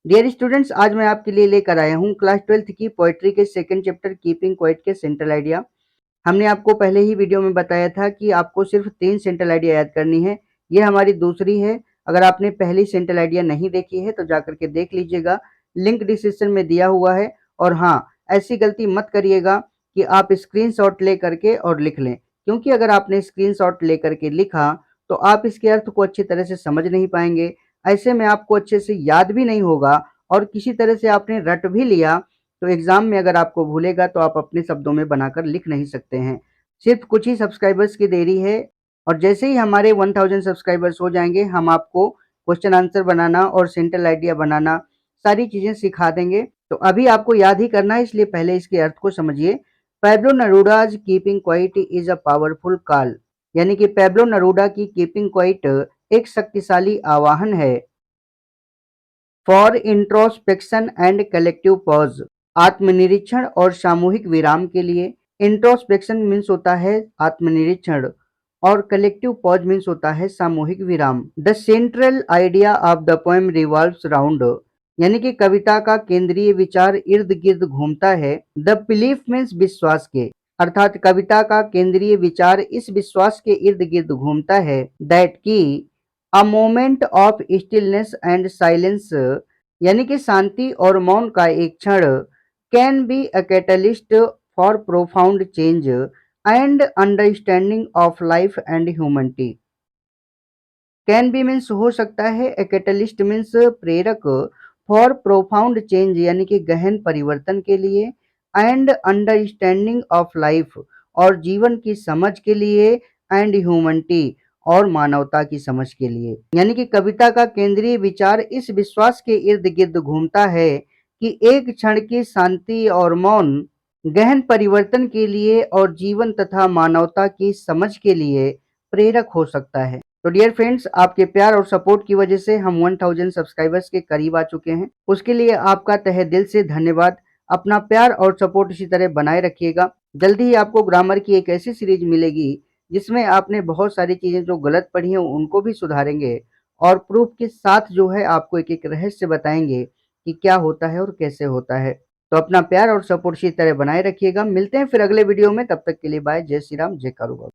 Dear students, आज मैं आपके लिए लेकर आया हूँ क्लास 12th की पोएट्री के सेकंड चैप्टर कीपिंग क्वाइट के सेंट्रल आइडिया। हमने आपको पहले ही वीडियो में बताया था कि आपको सिर्फ 3 सेंट्रल आइडिया याद करनी है। ये हमारी दूसरी है। अगर आपने पहली सेंट्रल आइडिया नहीं देखी है तो जाकर के देख लीजिएगा, लिंक डिस्क्रिप्शन में दिया हुआ है। और हाँ, ऐसी गलती मत करिएगा कि आप स्क्रीनशॉट ले करके और लिख लें, क्योंकि अगर आपने स्क्रीनशॉट ले करके लिखा तो आप इसके अर्थ को अच्छी तरह से समझ नहीं पाएंगे। ऐसे में आपको अच्छे से याद भी नहीं होगा और किसी तरह से आपने रट भी लिया तो एग्जाम में अगर आपको भूलेगा तो आप अपने शब्दों में बनाकर लिख नहीं सकते हैं। सिर्फ कुछ ही सब्सक्राइबर्स की देरी है और जैसे ही हमारे 1000 सब्सक्राइबर्स हो जाएंगे हम आपको क्वेश्चन आंसर बनाना और सेंट्रल आइडिया बनाना सारी चीजें सिखा देंगे। तो अभी आपको याद ही करना है, इसलिए पहले इसके अर्थ को समझिए। Pablo Neruda's keeping quiet is a powerful call, यानी कि पैब्लो नेरूडा की कीपिंग क्वाइट एक शक्तिशाली आवाहन है। For introspection and collective pause, आत्मनिरीक्षण और सामूहिक विराम के लिए। इंट्रोस्पेक्शन मीन्स होता है आत्मनिरीक्षण और कलेक्टिव पॉज मीन्स होता है सामूहिक विराम। The central idea of the poem revolves round, यानी कि कविता का केंद्रीय विचार इर्द गिर्द घूमता है। द बिलीफ मीन्स विश्वास के, अर्थात कविता का केंद्रीय विचार इस विश्वास के इर्द गिर्द घूमता है दैट की a moment of stillness and silence, यानी कि शांति और मौन का एक क्षण can be a catalyst for profound change and understanding of life and humanity. Can be means हो सकता है, ए कैटलिस्ट मीन्स प्रेरक, फॉर प्रोफाउंड चेंज यानी कि गहन परिवर्तन के लिए, एंड अंडरस्टैंडिंग ऑफ लाइफ और जीवन की समझ के लिए, एंड ह्यूमनिटी और मानवता की समझ के लिए। यानी कि कविता का केंद्रीय विचार इस विश्वास के इर्द गिर्द घूमता है कि एक क्षण की शांति और मौन गहन परिवर्तन के लिए और जीवन तथा मानवता की समझ के लिए प्रेरक हो सकता है। तो डियर फ्रेंड्स, आपके प्यार और सपोर्ट की वजह से हम 1000 सब्सक्राइबर्स के करीब आ चुके हैं। उसके लिए आपका तहे दिल से धन्यवाद। अपना प्यार और सपोर्ट इसी तरह बनाए रखिएगा। जल्दी ही आपको ग्रामर की एक ऐसी सीरीज मिलेगी जिसमें आपने बहुत सारी चीजें जो गलत पढ़ी हैं उनको भी सुधारेंगे और प्रूफ के साथ जो है आपको एक एक रहस्य बताएंगे कि क्या होता है और कैसे होता है। तो अपना प्यार और सपोर्ट इसी तरह बनाए रखिएगा। मिलते हैं फिर अगले वीडियो में, तब तक के लिए बाय। जय श्री राम, जय कारू बाबा।